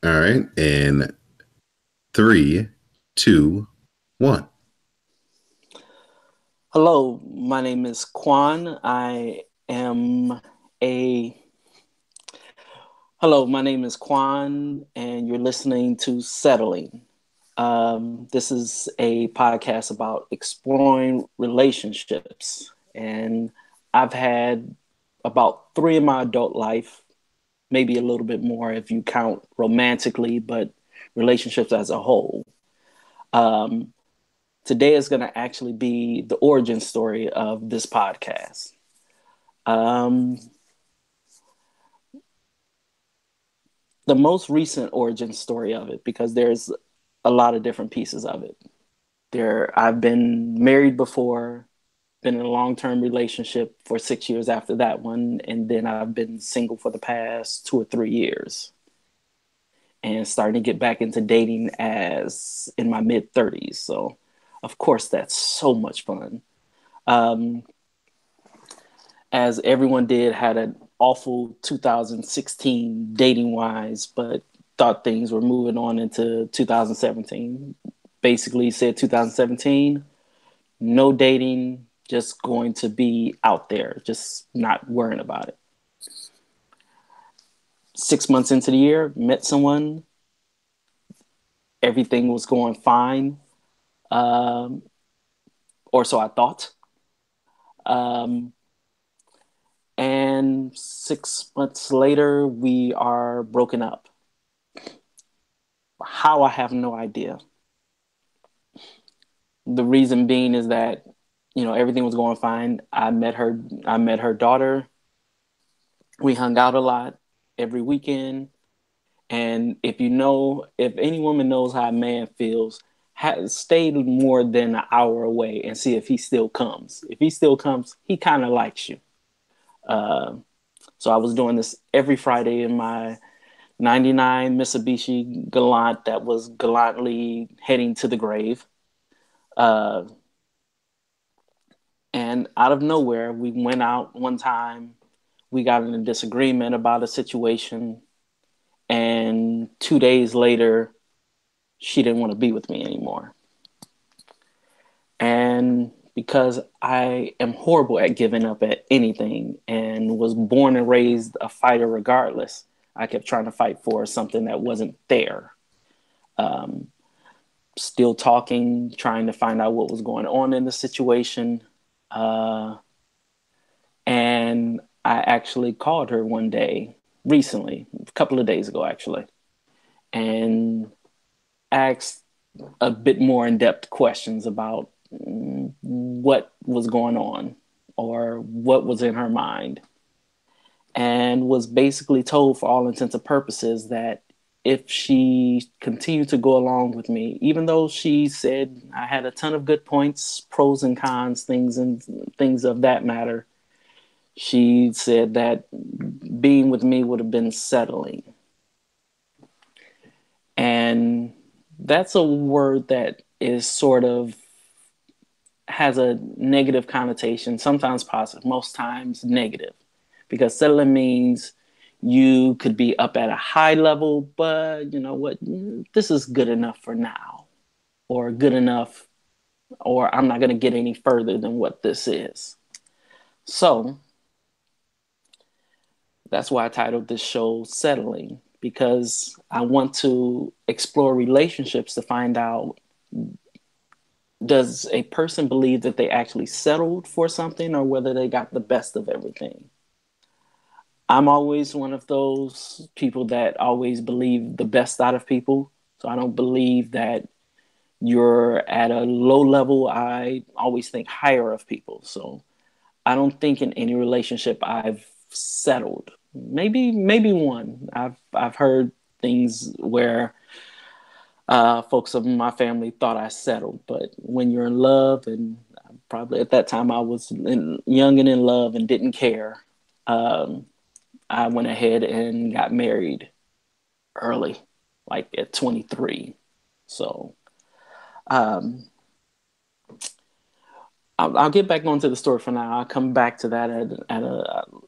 All right. In three, two, one. Hello, my name is Quan. I am a Hello, my name is Quan, and you're listening to Settling. This is a podcast about exploring relationships, and I've had about three in my adult life, maybe a little bit more if you count romantically, but relationships as a whole. Um, Today is going to actually be the origin story of this podcast. Um, the most recent origin story of it, because there's a lot of different pieces of it. I've been married before, been in a long-term relationship for 6 years after that one, and then I've been single for the past 2 or 3 years, and starting to get back into dating as in my mid 30s. So, of course, that's so much fun. Um, as everyone did, had an awful 2016 dating wise, but thought things were moving on into 2017. Basically, said 2017, no dating, just going to be out there, just not worrying about it. 6 months into the year, met someone, everything was going fine, um, or so I thought. Um, and 6 months later, we are broken up. How, I have no idea. The reason being is that everything was going fine. I met her daughter. We hung out a lot every weekend. And if any woman knows how a man feels, stay more than an hour away and see if he still comes. If he still comes, he kind of likes you. uh, so I was doing this every Friday in my 99 Mitsubishi Galant that was gallantly heading to the grave. uh, And out of nowhere, we went out one time. We got in a disagreement about a situation. And 2 days later, she didn't want to be with me anymore. And because I am horrible at giving up at anything and was born and raised a fighter regardless, I kept trying to fight for something that wasn't there. Um, Still talking, trying to find out what was going on in the situation. Uh, And I actually called her one day recently, a couple of days ago, actually, and asked a bit more in depth questions about what was going on or what was in her mind. And was basically told, for all intents and purposes, that if she continued to go along with me, even though she said I had a ton of good points, pros and cons, things of that matter, she said that being with me would have been settling. And that's a word that is sort of has a negative connotation, sometimes positive, most times negative, because settling means you could be up at a high level, but you know what, this is good enough for now, or good enough, or I'm not going to get any further than what this is. So that's why I titled this show Settling, because I want to explore relationships to find out, does a person believe that they actually settled for something or whether they got the best of everything? I'm always one of those people that always believe the best out of people. So I don't believe that you're at a low level. I always think higher of people. So I don't think in any relationship I've settled. Maybe one. I've heard things where folks of my family thought I settled, but when you're in love, and probably at that time I was young and in love and didn't care, um, I went ahead and got married early, like at 23. So um, I'll get back onto the story for now. I'll come back to that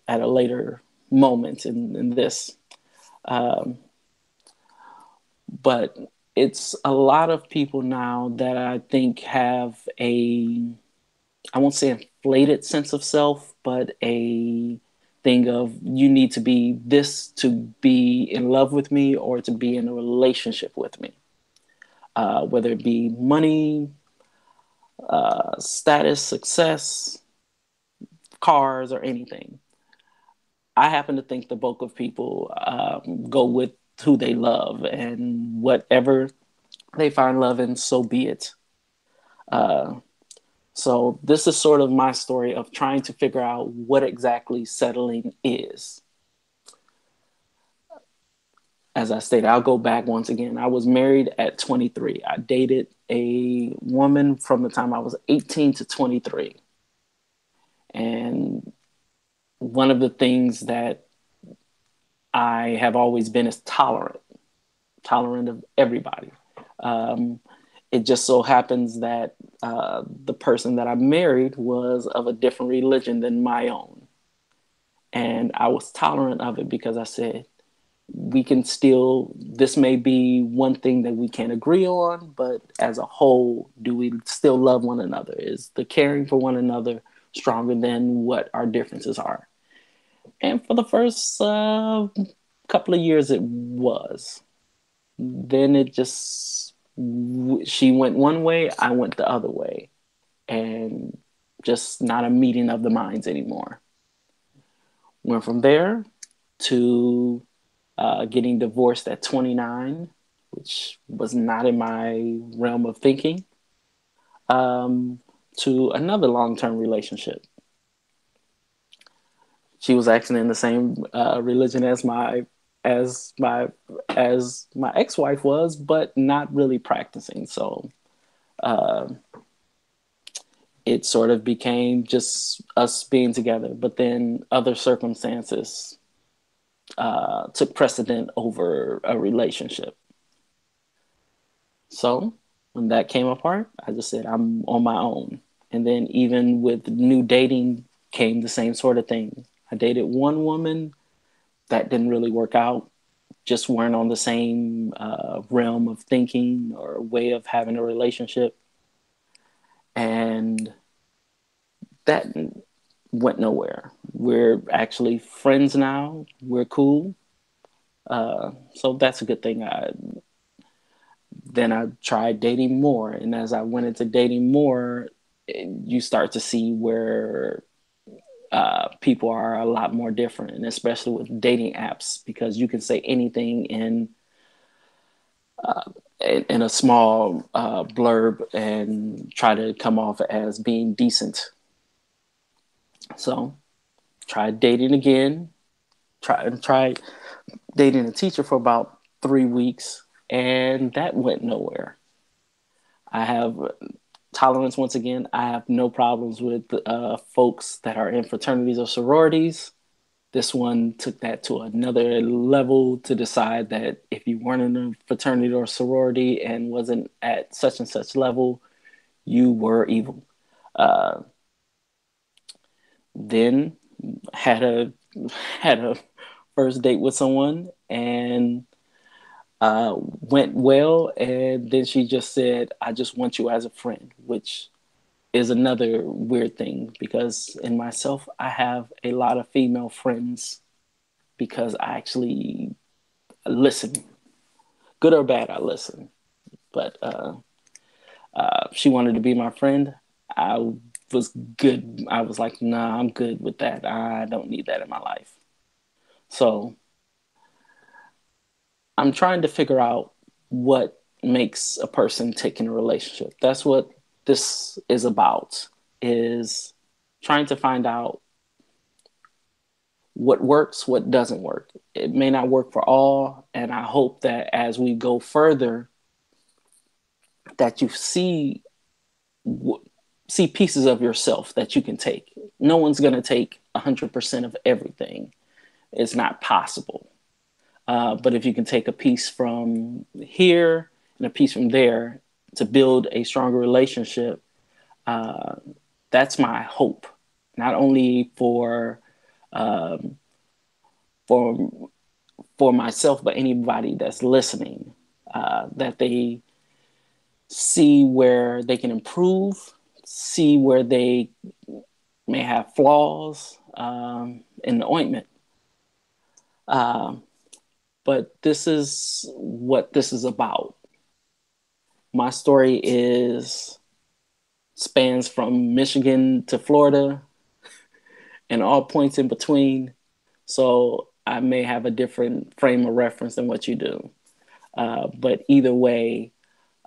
at a later moment in this. Um, But it's a lot of people now that I think have I won't say inflated sense of self, but a thing of you need to be this to be in love with me or to be in a relationship with me. Whether it be money, status, success, cars, or anything. I happen to think the bulk of people go with who they love, and whatever they find love in, so be it. So this is sort of my story of trying to figure out what exactly settling is. As I stated, I'll go back once again. I was married at 23. I dated a woman from the time I was 18 to 23. And one of the things that I have always been is tolerant of everybody. Um, it just so happens that the person that I married was of a different religion than my own. And I was tolerant of it because I said, we can still, this may be one thing that we can't agree on, but as a whole, do we still love one another? Is the caring for one another stronger than what our differences are? And for the first couple of years, it was. Then it just, she went one way, I went the other way, and just not a meeting of the minds anymore. Went from there to getting divorced at 29, which was not in my realm of thinking, um, to another long-term relationship. She was actually in the same religion as my as my ex-wife was, but not really practicing. So uh, it sort of became just us being together. But then other circumstances took precedent over a relationship. So when that came apart, I just said, I'm on my own. And then even with new dating came the same sort of thing. I dated one woman that didn't really work out, just weren't on the same realm of thinking or way of having a relationship. And that went nowhere. We're actually friends now. We're cool. So that's a good thing. Then I tried dating more. And as I went into dating more, you start to see where people are a lot more different, and especially with dating apps, because you can say anything in a small blurb and try to come off as being decent. So tried dating again, tried dating a teacher for about 3 weeks, and that went nowhere. I have tolerance once again. I have no problems with folks that are in fraternities or sororities. This one took that to another level to decide that if you weren't in a fraternity or sorority and wasn't at such and such level, you were evil. Uh, then had a had a first date with someone, and went well, and then she just said, I just want you as a friend, which is another weird thing because in myself, I have a lot of female friends because I actually listen, good or bad, I listen. But she wanted to be my friend. I was good. I was like, nah, I'm good with that. I don't need that in my life. So I'm trying to figure out what makes a person tick in a relationship. That's what this is about, is trying to find out what works, what doesn't work. It may not work for all, and I hope that as we go further, that you see pieces of yourself that you can take. No one's going to take 100% of everything. It's not possible. But if you can take a piece from here and a piece from there to build a stronger relationship, uh, that's my hope. Not only um, for for myself, but anybody that's listening. that they see where they can improve, see where they may have flaws in the ointment. But this is what this is about. My story is spans from Michigan to Florida and all points in between. So I may have a different frame of reference than what you do. But either way,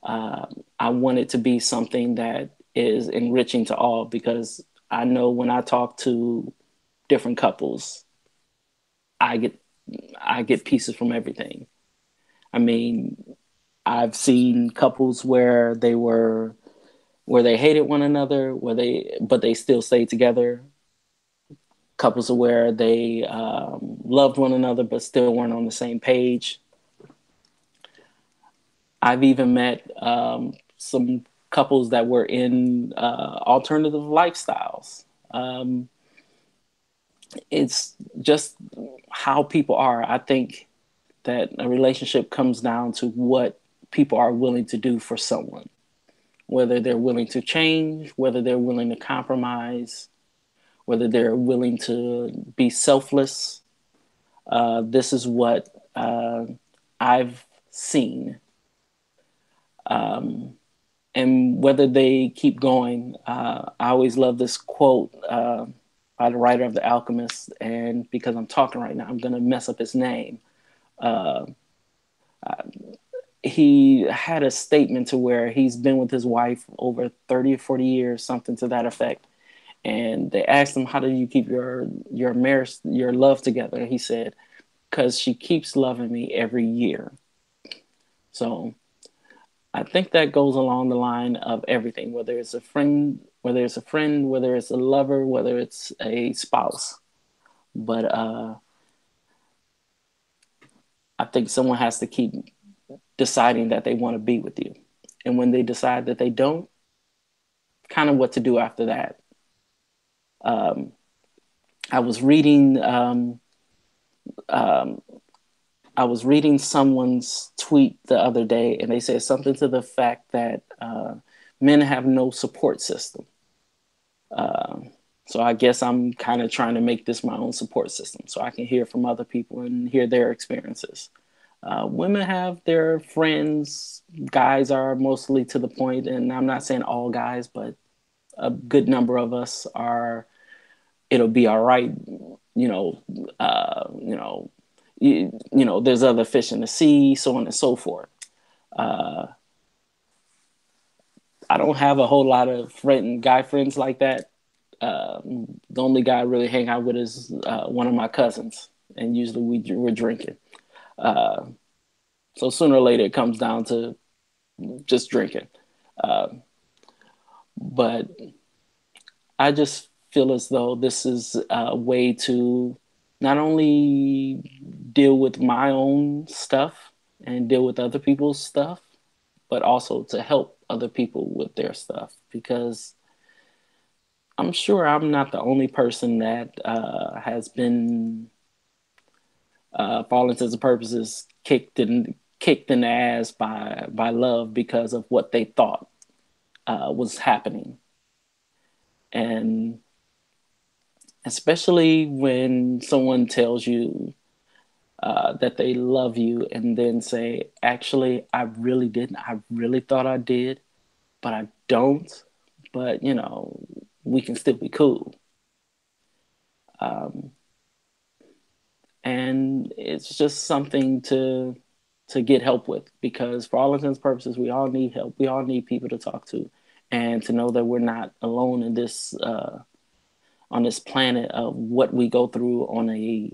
I want it to be something that is enriching to all, because I know when I talk to different couples, I get I get pieces from everything. I mean, I've seen couples where they hated one another, but they still stayed together. Couples where they loved one another but still weren't on the same page. I've even met some couples that were in alternative lifestyles. Um, it's just how people are. I think that a relationship comes down to what people are willing to do for someone, whether they're willing to change, whether they're willing to compromise, whether they're willing to be selfless. This is what I've seen. And whether they keep going, I always love this quote by the writer of The Alchemist. And because I'm talking right now, I'm going to mess up his name. He had a statement to where he's been with his wife over 30 or 40 years, something to that effect. And they asked him, how do you keep your marriage, your love together? And he said, because she keeps loving me every year. So I think that goes along the line of everything, whether it's a friend, whether it's a friend, whether it's a lover, whether it's a spouse. But I think someone has to keep deciding that they want to be with you. And when they decide that they don't, kind of what to do after that. Um, I was reading um, I was reading someone's tweet the other day, and they said something to the fact that men have no support system. So I guess I'm kind of trying to make this my own support system, so I can hear from other people and hear their experiences. Women have their friends. Guys are mostly to the point, and I'm not saying all guys, but a good number of us are. It'll be all right, you know. You know, you know. There's other fish in the sea, so on and so forth. Uh, I don't have a whole lot of guy friends like that. The only guy I really hang out with is one of my cousins, and usually we're drinking. Uh, so sooner or later, it comes down to just drinking. Uh, but I just feel as though this is a way to not only deal with my own stuff and deal with other people's stuff, but also to help other people with their stuff, because I'm sure I'm not the only person that has been, for all intents and purposes, kicked in the ass by love because of what they thought was happening, and especially when someone tells you that they love you and then say, "Actually, I really didn't. I really thought I did, but I don't. But you know, we can still be cool." Um, and it's just something to get help with, because for all intents and purposes we all need help, we all need people to talk to, and to know that we're not alone in this on this planet of what we go through on a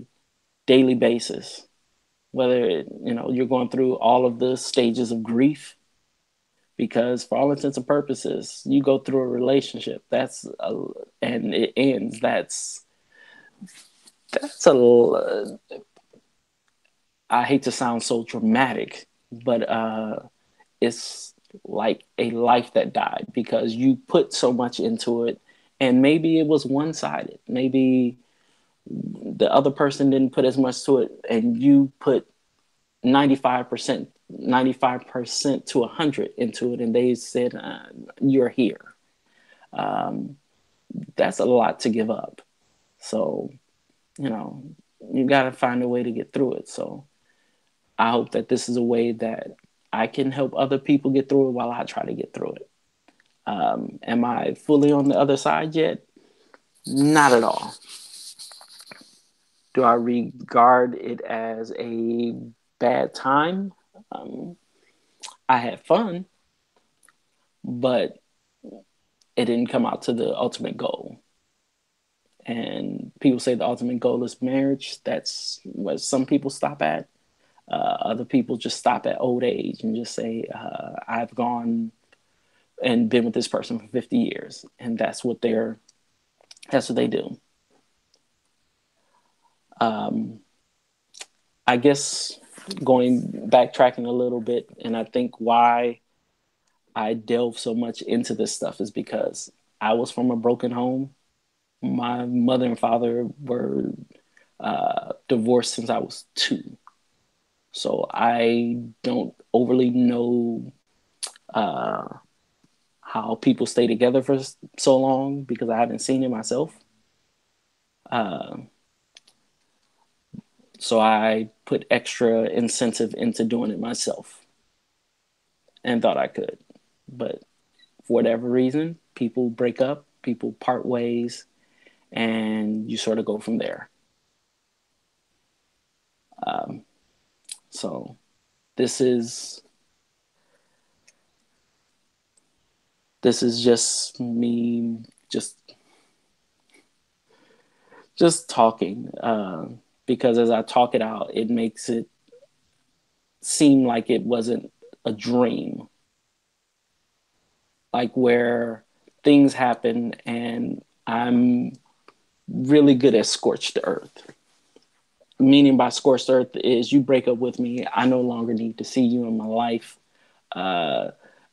daily basis, whether you know you're going through all of the stages of grief, because for all intents and purposes you go through a relationship and it ends. That's a I hate to sound so dramatic, but it's like a life that died because you put so much into it, and maybe it was one-sided. Maybe the other person didn't put as much to it, and you put 95% 95% to 100 into it, and they said, you're here. That's a lot to give up. So, you know, you got to find a way to get through it. So I hope that this is a way that I can help other people get through it while I try to get through it. Am I fully on the other side yet? Not at all. Do I regard it as a bad time? Um, I had fun, but it didn't come out to the ultimate goal. And people say the ultimate goal is marriage. That's what some people stop at. Other people just stop at old age and just say, I've gone and been with this person for 50 years. And that's what they do. I guess backtracking a little bit, and I think why I delve so much into this stuff is because I was from a broken home. My mother and father were divorced since I was 2. So I don't overly know how people stay together for so long because I haven't seen it myself. So I put extra incentive into doing it myself and thought I could. But for whatever reason, people break up, people part ways, and you sort of go from there. So this is just me just talking because as I talk it out, it makes it seem like it wasn't a dream, like where things happen and I'm really good at scorched earth. Meaning by scorched earth is you break up with me, I no longer need to see you in my life. Uh,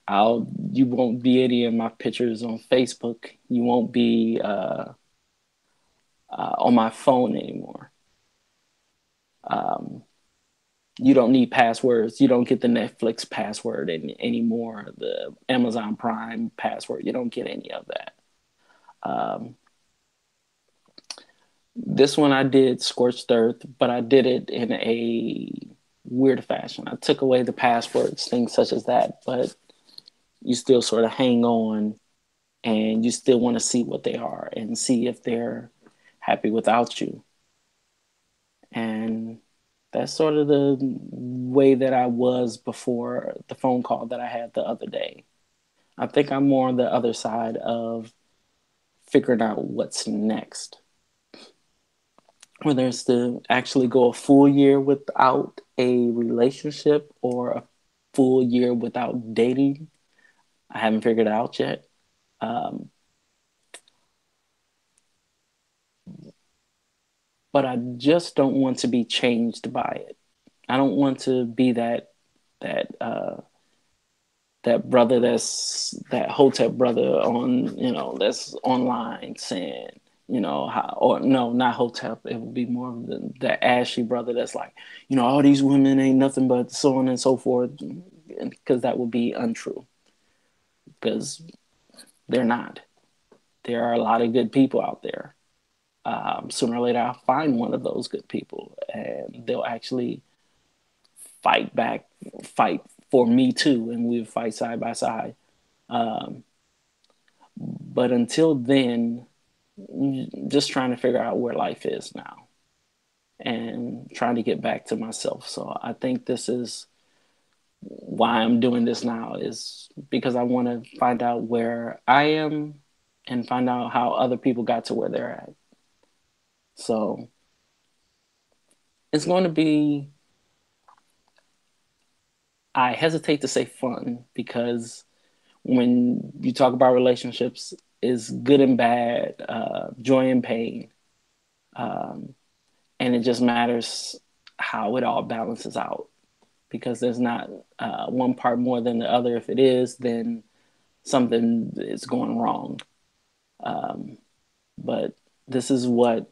you won't be any of my pictures on Facebook. You won't be on my phone anymore. You don't need passwords. You don't get the Netflix password anymore, the Amazon Prime password. You don't get any of that. This one I did scorched earth, but I did it in a weird fashion. I took away the passwords, things such as that, but you still sort of hang on and you still want to see what they are and see if they're happy without you. And that's sort of the way that I was before the phone call that I had the other day. I think I'm more on the other side of figuring out what's next. Whether it's to actually go a full year without a relationship or a full year without dating, I haven't figured it out yet. But I just don't want to be changed by it. I don't want to be that that brother that's that hotel brother on that's online saying how, or no, not hotel, it would be more of the ashy brother that's like all these women ain't nothing but so on and so forth, because that would be untrue, because they're not. There are a lot of good people out there. Sooner or later I'll find one of those good people and they'll actually fight back, fight for me too, and we'll fight side by side. But until then, just trying to figure out where life is now and trying to get back to myself. So I think this is why I'm doing this now, is because I want to find out where I am and find out how other people got to where they're at. So it's going to be, I hesitate to say fun, because when you talk about relationships, is good and bad, joy and pain. And it just matters how it all balances out, because there's not one part more than the other. If it is, then something is going wrong. But this is what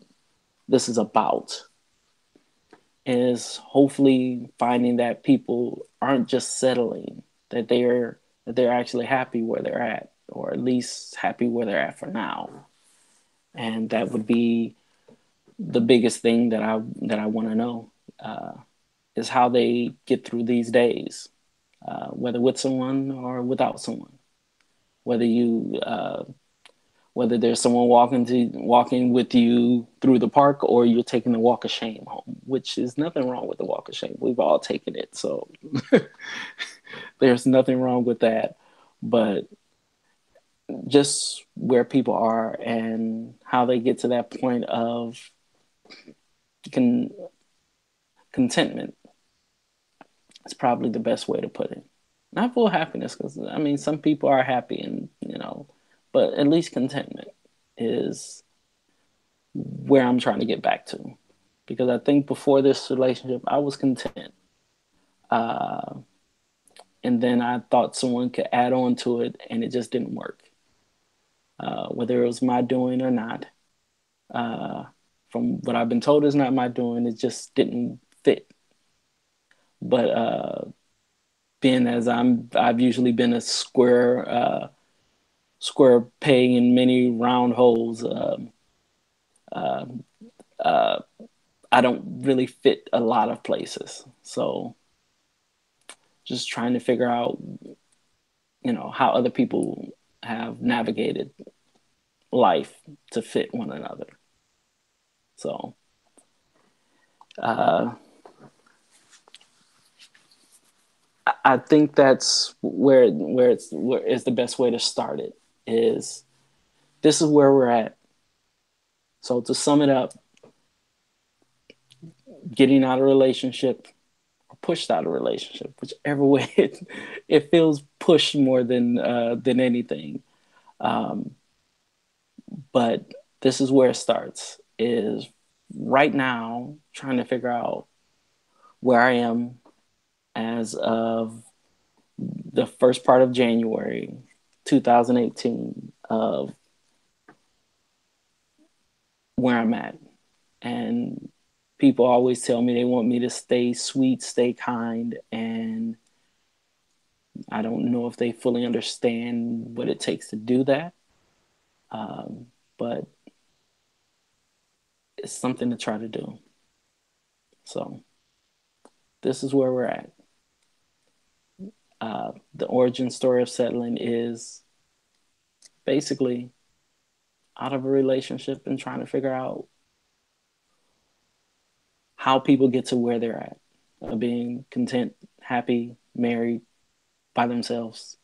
this is about. is hopefully finding that people aren't just settling, that they're actually happy where they're at, or at least happy where they're at for now. And that would be the biggest thing that I want to know, uh, is how they get through these days, whether with someone or without someone. Whether you whether there's someone walking with you through the park, or you're taking the walk of shame home, which is nothing wrong with the walk of shame. We've all taken it, so there's nothing wrong with that. But just where people are and how they get to that point of con- contentment is probably the best way to put it. Not full happiness, because I mean, some people are happy, and but at least contentment is where I'm trying to get back to. Because I think before this relationship, I was content. Uh, and then I thought someone could add on to it, and it just didn't work. Whether it was my doing or not, uh, from what I've been told is not my doing, it just didn't fit. But being as I've usually been a square peg in many round holes. Uh, uh, I don't really fit a lot of places. So just trying to figure out, how other people have navigated life to fit one another. So uh, I think that's where is the best way to start it. Is this is where we're at. So to sum it up, getting out of a relationship or pushed out of a relationship, whichever way it feels pushed more than anything. Um, but this is where it starts. Is right now trying to figure out where I am as of the first part of January 2018, of where I'm at. And people always tell me they want me to stay sweet, stay kind, and I don't know if they fully understand what it takes to do that. But it's something to try to do. So this is where we're at. The origin story of settling is basically out of a relationship and trying to figure out how people get to where they're at, being content, happy, married, by themselves,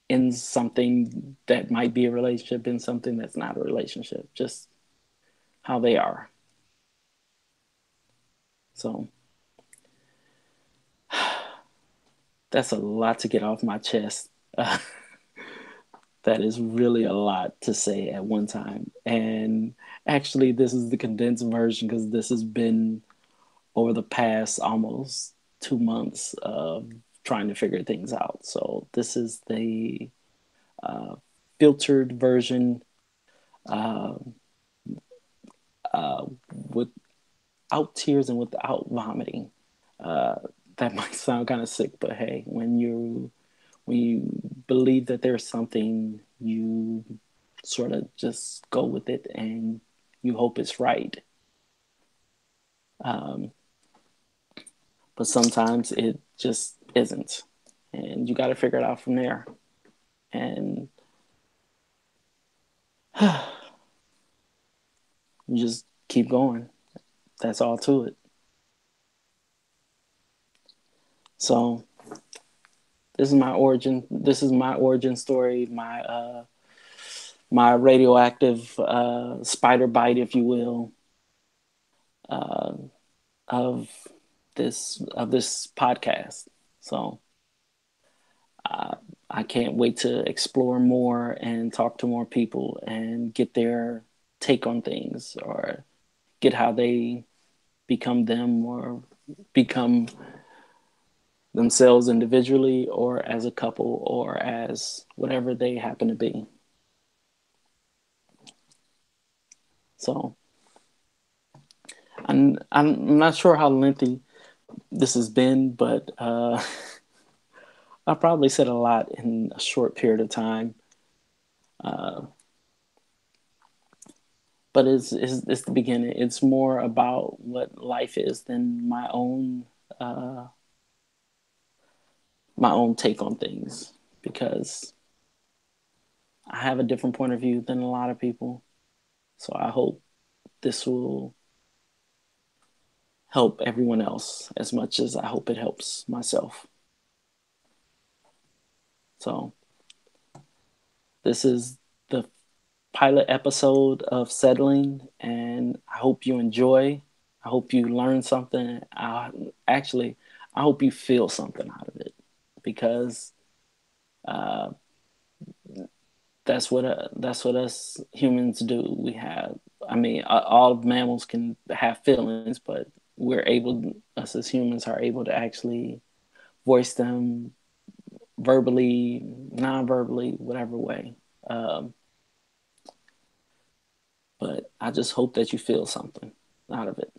in something that might be a relationship, in something that's not a relationship, just how they are. So that's a lot to get off my chest. Uh, that is really a lot to say at one time. And actually, this is the condensed version, because this has been over the past almost 2 months of trying to figure things out. So this is the uh, filtered version, uh, uh, without tears and without vomiting. Uh, that might sound kind of sick, but hey, when you believe that there's something, you sort of just go with it and you hope it's right. Um, but sometimes it just isn't, and you got to figure it out from there. And you just keep going. That's all to it. So this is my origin. This is my origin story. My radioactive spider bite, if you will, uh, of this podcast. So uh, I can't wait to explore more and talk to more people and get their take on things, or get how they become them, or become themselves individually, or as a couple, or as whatever they happen to be. So I'm not sure how lengthy this has been, but I probably said a lot in a short period of time. Uh, but it's the beginning. It's more about what life is than uh, my own take on things, because I have a different point of view than a lot of people. So I hope this will help everyone else as much as I hope it helps myself. So this is the pilot episode of Settling, and I hope you enjoy. I hope you learn something. Actually, I hope you feel something out of it, because uh, that's what us humans do. We have, I mean, all mammals can have feelings, but us as humans are able to actually voice them verbally, non-verbally, whatever way. Um, but I just hope that you feel something out of it.